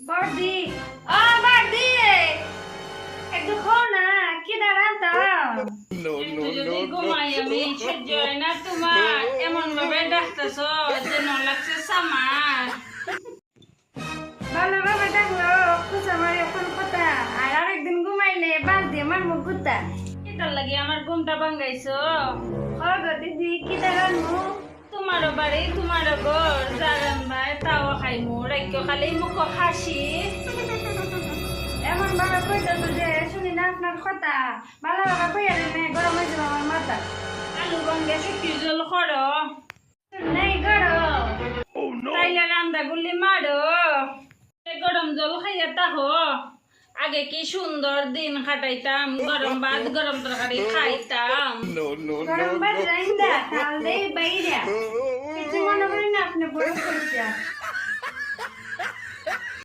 বড়দি বড়দি একটু খো না কি দাঁড়াতা যদি ঘুমাই আমি সহ্য হয় না তোমার এমন ভাবে ডাকতেছ যে ন লাগছে সামার ভালোভাবে ডাকলো খুশ আমার এখন কথা আর আরেকদিন ঘুমাইলে বাদ দিয়ে আমার মুখ গুতা এটার লাগি আমার ঘুমটা ভাঙ্গাইছো গো দিদি কি দাঁড়ানো তোমারও বাড়ি তোমারও ঘর জাগান ভাই তাও খাইমু রাইক্য খালি মুখ হাসি এমন ভাবে কইতেছো যে শুনি না আপনার কথা ভালোভাবে কইয়া দিলে গরম হয়ে যাবে আমার মাথা আলু ভাঙ্গে শুকি জল করো নাই গরম তাইলে রান্দা গুলি মারো গরম জল খাইয়া তাহো আগে কি সুন্দর দিন কাটাইতাম গরম ভাত গরম তরকারি খাইতাম গরম ভাত রাইন্দা তাহলে বাইরা কিছু মনে করি না আপনি বড় কইছা